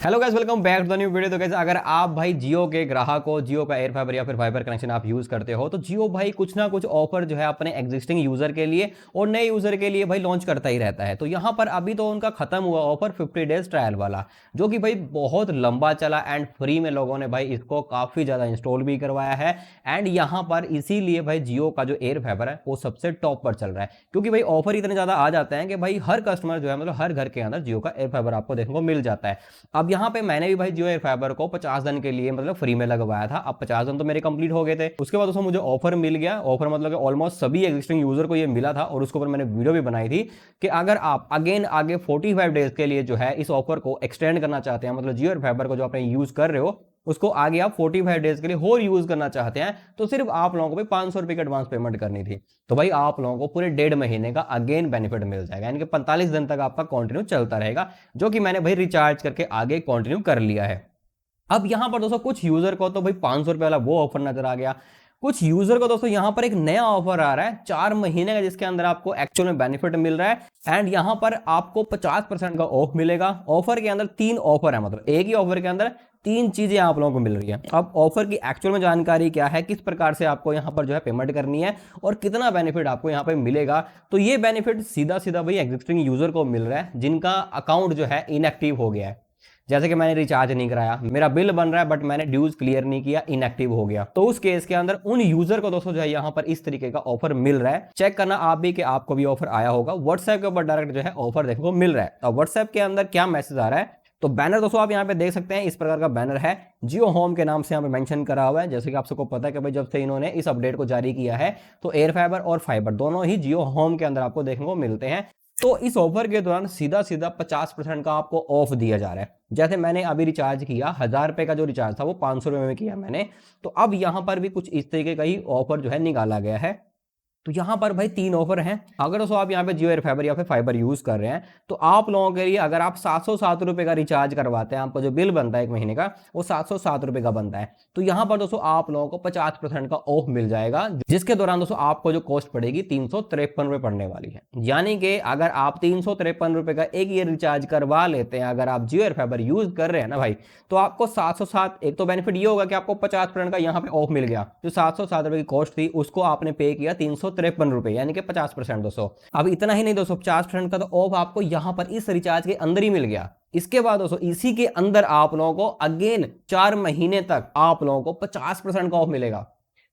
Hello guys, welcome back to the new video. तो guys, अगर आप भाई जियो के ग्राहक हो, जियो का एयर फाइबर या फिर फाइबर कनेक्शन आप यूज करते हो, तो जियो भाई कुछ ना कुछ ऑफर जो है अपने एग्जिस्टिंग यूजर के लिए और नए यूजर के लिए भाई लॉन्च करता ही रहता है। तो यहाँ पर अभी तो उनका खत्म हुआ ऑफर 50 डेज ट्रायल वाला, जो कि भाई बहुत लंबा चला एंड फ्री में लोगों ने भाई इसको काफी ज्यादा इंस्टॉल भी करवाया है। एंड यहाँ पर इसीलिए भाई जियो का जो एयर फाइबर है वो सबसे टॉप पर चल रहा है, क्योंकि भाई ऑफर इतने ज्यादा आ जाते हैं कि भाई हर कस्टमर जो है मतलब हर घर के अंदर जियो का एयर फाइबर आपको देखने को मिल जाता है। अब यहाँ पे मैंने भी भाई जियो एयर फाइबर को 50 दिन के लिए मतलब फ्री में लगवाया था। अब 50 दिन तो मेरे कंप्लीट हो गए थे। उसके बाद दोस्तों मुझे ऑफर मिल गया। ऑफर मतलब कि ऑलमोस्ट सभी एग्जिस्टिंग यूजर को ये मिला था और उसके ऊपर मैंने वीडियो भी बनाई थी कि अगर आप अगेन आगे 45 डेज के लिए जो है इस ऑफर को एक्सटेंड करना चाहते हैं, मतलब जियो एयर फाइबर को जो आपने यूज कर रहे हो उसको आगे आप 45 डेज के लिए और यूज करना चाहते हैं, तो सिर्फ आप लोगों को भी 500 रुपए की एडवांस पेमेंट करनी थी। तो भाई आप लोगों को पूरे 1.5 महीने का अगेन बेनिफिट मिल जाएगा, यानी कि 45 दिन तक आपका कंटिन्यू चलता रहेगा, जो कि मैंने भाई रिचार्ज करके आगे कंटिन्यू कर लिया है। अब यहां पर दोस्तों कुछ यूजर को तो भाई 500 रुपए वाला वो ऑफर नजर आ गया। कुछ यूजर को दोस्तों यहां पर एक नया ऑफर आ रहा है 4 महीने का, जिसके अंदर आपको एक्चुअल में बेनिफिट मिल रहा है एंड यहां पर आपको 50% का ऑफ मिलेगा। ऑफर के अंदर 3 ऑफर है, मतलब एक ही ऑफर के अंदर 3 चीजें आप लोगों को मिल रही है। अब ऑफर की एक्चुअल में जानकारी क्या है, किस प्रकार से आपको यहां पर जो है पेमेंट करनी है और कितना बेनिफिट आपको यहां पर मिलेगा, तो ये बेनिफिट सीधा सीधा भाई एग्जिस्टिंग यूजर को मिल रहा है जिनका अकाउंट जो है इनएक्टिव हो गया है। जैसे कि मैंने रिचार्ज नहीं कराया, मेरा बिल बन रहा है बट मैंने ड्यूज क्लियर नहीं किया, इनएक्टिव हो गया, तो उस केस के अंदर उन यूजर को दोस्तों जो है यहाँ पर इस तरीके का ऑफर मिल रहा है। चेक करना आप भी कि आपको भी ऑफर आया होगा। व्हाट्सएप के ऊपर डायरेक्ट जो है ऑफर देखने को मिल रहा है। अब व्हाट्सएप के अंदर क्या मैसेज आ रहा है, तो बैनर दोस्तों आप यहाँ पे देख सकते हैं, इस प्रकार का बैनर है, जियो होम के नाम से यहाँ पे मेंशन करा हुआ है। जैसे कि आप सबको पता है कि भाई जब से इन्होंने इस अपडेट को जारी किया है तो एयर फाइबर और फाइबर दोनों ही जियो होम के अंदर आपको देखने को मिलते हैं। तो इस ऑफर के दौरान सीधा सीधा 50% का आपको ऑफ दिया जा रहा है। जैसे मैंने अभी रिचार्ज किया 1000 रुपए का, जो रिचार्ज था वो 500 रुपए में किया मैंने, तो अब यहां पर भी कुछ इस तरीके का ही ऑफर जो है निकाला गया है। तो यहां पर भाई 3 ऑफर हैं। अगर दोस्तों आप यहाँ पे जियो एयर फाइबर या फिर फाइबर यूज कर रहे हैं, तो आप लोगों के लिए अगर आप 707 रुपए का रिचार्ज करवाते हैं, आपको जो बिल बनता है 1 महीने का वो 707 रुपए का बनता है। तो यहां पर दोस्तों आप लोगों को 50% का ऑफ मिल जाएगा, जिसके दौरान दोस्तों आपको जो कॉस्ट पड़ेगी 353 रुपए पड़ने वाली है। यानी कि अगर आप 353 रुपए का एक ईयर रिचार्ज करवा लेते हैं, अगर आप जियो एयर फाइबर यूज कर रहे हैं ना भाई, तो आपको 707, एक तो बेनिफिट ये होगा कि आपको 50% का यहाँ पे ऑफ मिल गया। जो 707 रुपए की कॉस्ट थी उसको आपने पे किया 353 रुपए, यानी कि 50% दोस्तों। अब इतना ही नहीं दोस्तों, 50% का तो ऑफ आपको यहां पर इस रिचार्ज के अंदर ही मिल गया। इसके बाद दोस्तों इसी के अंदर आप लोगों को अगेन 4 महीने तक आप लोगों को 50% का ऑफ मिलेगा।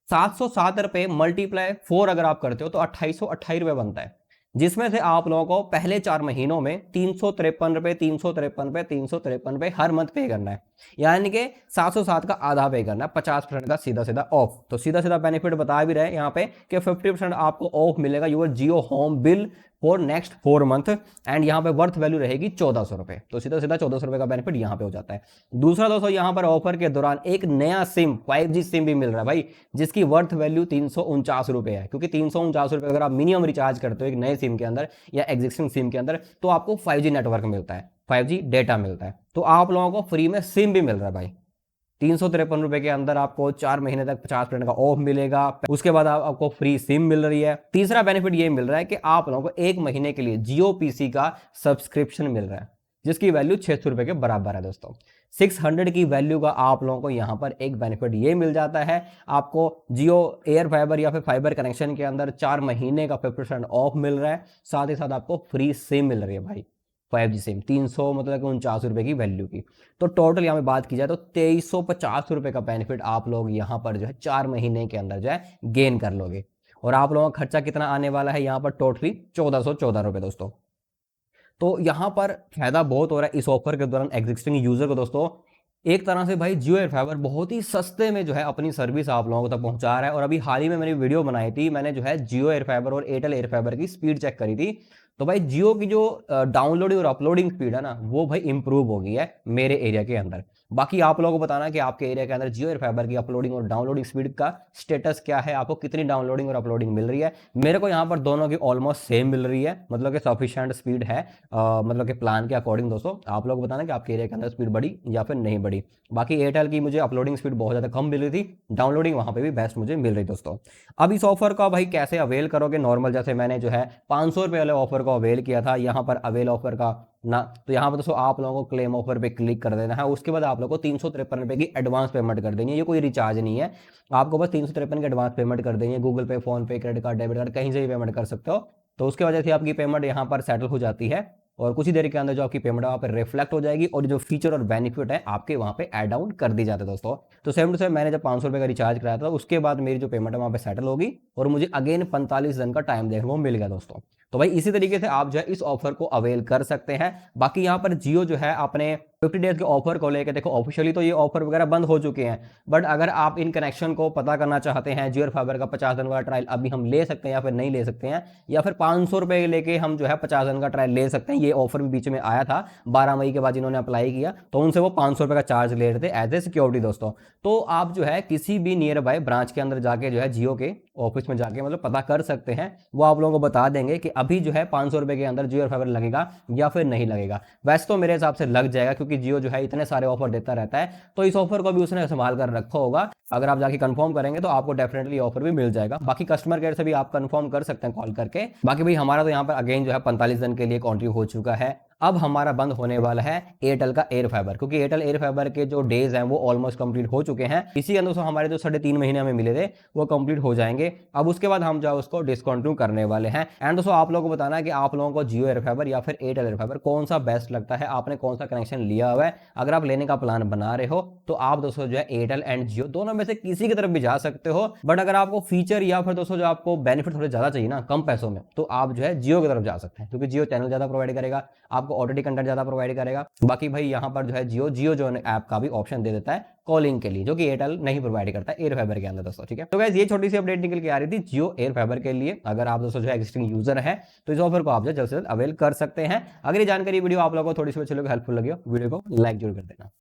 707 रुपए मल्टीप्लाई 4 अगर आप करते हो तो 2828 रुपए बनता है, जिसमें से आप लोगों को पहले 4 महीनों में 353 रुपए 353 रुपए 353 रुपए हर मंथ पे करना है, यानी कि 707 का आधा पे करना है, 50% का सीधा सीधा ऑफ। तो सीधा सीधा बेनिफिट बता भी रहे यहाँ पे कि 50% आपको ऑफ मिलेगा your Jio home bill for next 4 month and यहाँ पे वर्थ वैल्यू रहेगी 1400 रुपए। तो सीधा सीधा 1400 रुपए का बेनिफिट यहाँ पे हो जाता है। दूसरा दोस्तों यहाँ पर ऑफर के दौरान एक नया सिम 5G सिम भी मिल रहा है भाई, जिसकी वर्थ वैल्यू 349 रुपए है, क्योंकि 349 रुपए अगर आप मिनिमम रिचार्ज करते हो एक नए सिम के अंदर या एग्जिस्टिंग सिम के अंदर, तो आपको 5G नेटवर्क मिलता है, 5G डेटा मिलता है। तो आप लोगों को फ्री में सिम भी मिल रहा है भाई। 353 रुपए के अंदर आपको 4 महीने तक 50% का ऑफ मिलेगा। उसके बाद आपको फ्री सिम मिल रही है। तीसरा बेनिफिट ये मिल रहा है कि आप लोगों को 1 महीने के लिए जियो पीसी का सब्सक्रिप्शन मिल रहा है, जिसकी वैल्यू 600 रुपए के बराबर है दोस्तों। 600 की वैल्यू का आप लोगों को यहां पर एक बेनिफिट ये मिल जाता है, आपको जियो एयर फाइबर या फिर फाइबर कनेक्शन के अंदर 4 महीने का 50% ऑफ मिल रहा है, साथ ही साथ आपको फ्री सिम मिल रही है भाई, 5G सिम 300 मतलब 49 रुपए की वैल्यू की। तो टोटल यहाँ पे बात की जाए तो 2350 रुपए का बेनिफिट आप लोग यहाँ पर जो है 4 महीने के अंदर जो है गेन कर लोगे। और आप लोगों का खर्चा कितना आने वाला है यहाँ पर, टोटली 1414 रुपए दोस्तों। तो यहाँ पर फायदा बहुत हो रहा है इस ऑफर के दौरान एग्जिस्टिंग यूजर को दोस्तों। एक तरह से भाई जियो एयर फाइबर बहुत ही सस्ते में जो है अपनी सर्विस आप लोगों तक पहुंचा रहा है। और अभी हाल ही में मैंने वीडियो बनाई थी, मैंने जो है जियो एयर फाइबर और एयरटेल एयर फाइबर की स्पीड चेक करी थी। तो भाई जियो की जो डाउनलोडिंग और अपलोडिंग स्पीड है ना, वो भाई इंप्रूव हो गई है मेरे एरिया के अंदर। बाकी आप लोगों को बताना कि आपके एरिया के अंदर जियो एयर फाइबर की अपलोडिंग और डाउनलोडिंग स्पीड का स्टेटस क्या है, आपको कितनी डाउनलोडिंग और अपलोडिंग मिल रही है। मेरे को यहाँ पर दोनों की ऑलमोस्ट सेम मिल रही है, मतलब कि सफिशिएंट स्पीड है, मतलब कि प्लान के अकॉर्डिंग। दोस्तों आप लोग बताना कि आपके एरिया के अंदर स्पीड बढ़ी या फिर नहीं बढ़ी। बाकी एयरटेल की मुझे अपलोडिंग स्पीड बहुत ज़्यादा कम मिल रही थी, डाउनलोडिंग वहाँ पे भी बेस्ट मुझे मिल रही दोस्तों। अब इस ऑफर का भाई कैसे अवेल करोगे, नॉर्मल जैसे मैंने जो है 500 रुपये वाले ऑफर को को अवेल किया था, यहाँ पर अवेल ऑफर का ना, तो यहाँ पर दोस्तों आप लोगों को क्लेम ऑफर पे क्लिक कर देना है। उसके बाद आप लोगों को 353 रुपये की एडवांस पेमेंट कर देनी है। ये कोई रिचार्ज नहीं है, आपको बस 353 की एडवांस पेमेंट कर देनी है। गूगल पे, फोन पे, क्रेडिट कार्ड, डेबिट कार्ड, कहीं से भी पेमेंट कर सकते हो। तो उसके वजह से आपकी पेमेंट यहाँ पर सेटल हो जाती है और कुछ ही देर के अंदर जो आपकी पेमेंट वहाँ पर रिफ्लेक्ट हो जाएगी और जो फीचर और बेनिफिट है आपके वहाँ पे ऐड ऑन कर दी जाते हैं दोस्तों। तो सेम टू सेम मैंने जब 500 रुपये का रिचार्ज कराया था, उसके बाद मेरी जो पेमेंट है वहाँ पे सेटल होगी और मुझे अगेन 45 दिन का टाइम देखने को मिल गया दोस्तों। तो भाई इसी तरीके से आप जो है इस ऑफर को अवेल कर सकते हैं। बाकी यहाँ पर जियो जो है अपने 50 डेज के ऑफर को लेकर देखो, ऑफिशियली तो ये ऑफर वगैरह बंद हो चुके हैं, बट अगर आप इन कनेक्शन को पता करना चाहते हैं, जियो फाइबर का 50 दिन वाला ट्रायल अभी हम ले सकते हैं या फिर नहीं ले सकते हैं, या फिर 500 रुपए लेके हम जो है 50 दिन का ट्रायल ले सकते हैं। ये ऑफर भी बीच में आया था 12 मई के बाद जिन्होंने अप्लाई किया, तो उनसे वो 500 रुपए का चार्ज ले रहे थे एज ए सिक्योरिटी दोस्तों। तो आप जो है किसी भी नियर बाय ब्रांच के अंदर जाके जो है जियो के ऑफिस में जाके मतलब पता कर सकते हैं, वो आप लोगों को बता देंगे कि अभी जो है 500 रुपए के अंदर जियो फाइबर लगेगा या फिर नहीं लगेगा। वैसे तो मेरे हिसाब से लग जाएगा, क्योंकि जियो जो है इतने सारे ऑफर देता रहता है, तो इस ऑफर को भी उसने संभाल कर रखा होगा। अगर आप जाके कंफर्म करेंगे तो आपको डेफिनेटली ऑफर भी मिल जाएगा। बाकी कस्टमर केयर से भी आप कंफर्म कर सकते हैं कॉल करके। बाकी भाई हमारा तो यहाँ पर अगेन जो है 45 दिन के लिए कॉन्ट्री हो चुका है। अब हमारा बंद होने वाला है एयरटेल का एयर फाइबर, क्योंकि एयरटेल एयर फाइबर के जो डेज हैं वो ऑलमोस्ट कंप्लीट हो चुके हैं। इसी के अंदर हमारे जो 3.5 महीने हमें मिले थे वो कंप्लीट हो जाएंगे। अब उसके बाद हम जो उसको डिस्कंटिन्यू करने वाले हैं। एंड दोस्तों आप लोगों को बताना है कि आप लोगों को जियो एयर फाइबर या फिर एयरटेल एयर फाइबर कौन सा बेस्ट लगता है, आपने कौन सा कनेक्शन लिया हुआ है। अगर आप लेने का प्लान बना रहे हो तो आप दोस्तों जो है एयरटेल एंड जियो दोनों में से किसी की तरफ भी जा सकते हो, बट अगर आपको फीचर या फिर दोस्तों जो आपको बेनिफिट थोड़े ज्यादा चाहिए ना कम पैसों में, तो आप जो है जियो की तरफ जा सकते हैं, क्योंकि जियो चैनल ज्यादा प्रोवाइड करेगा, आपको ऑलरेडी कंटेंट ज्यादा प्रोवाइड करेगा। बाकी भाई यहाँ पर जो है जियो जो ऐप का भी ऑप्शन दे देता है कॉलिंग के लिए, जो कि एयरटेल नहीं प्रोवाइड करता है एयर फाइबर के अंदर दोस्तों। ठीक है, तो गाइस ये छोटी सी अपडेट निकल के आ रही थी जियो एयर फाइबर के लिए। अगर आप दोस्तों जो है एग्जिस्टिंग यूजर है तो इस ऑफर को आप जो जल्द से जल्द अवेल कर सकते हैं। अगर ये जानकारी वीडियो आप लोगों को थोड़ी सी हेल्पफुल लगी हो, वीडियो को लाइक जरूर कर देना।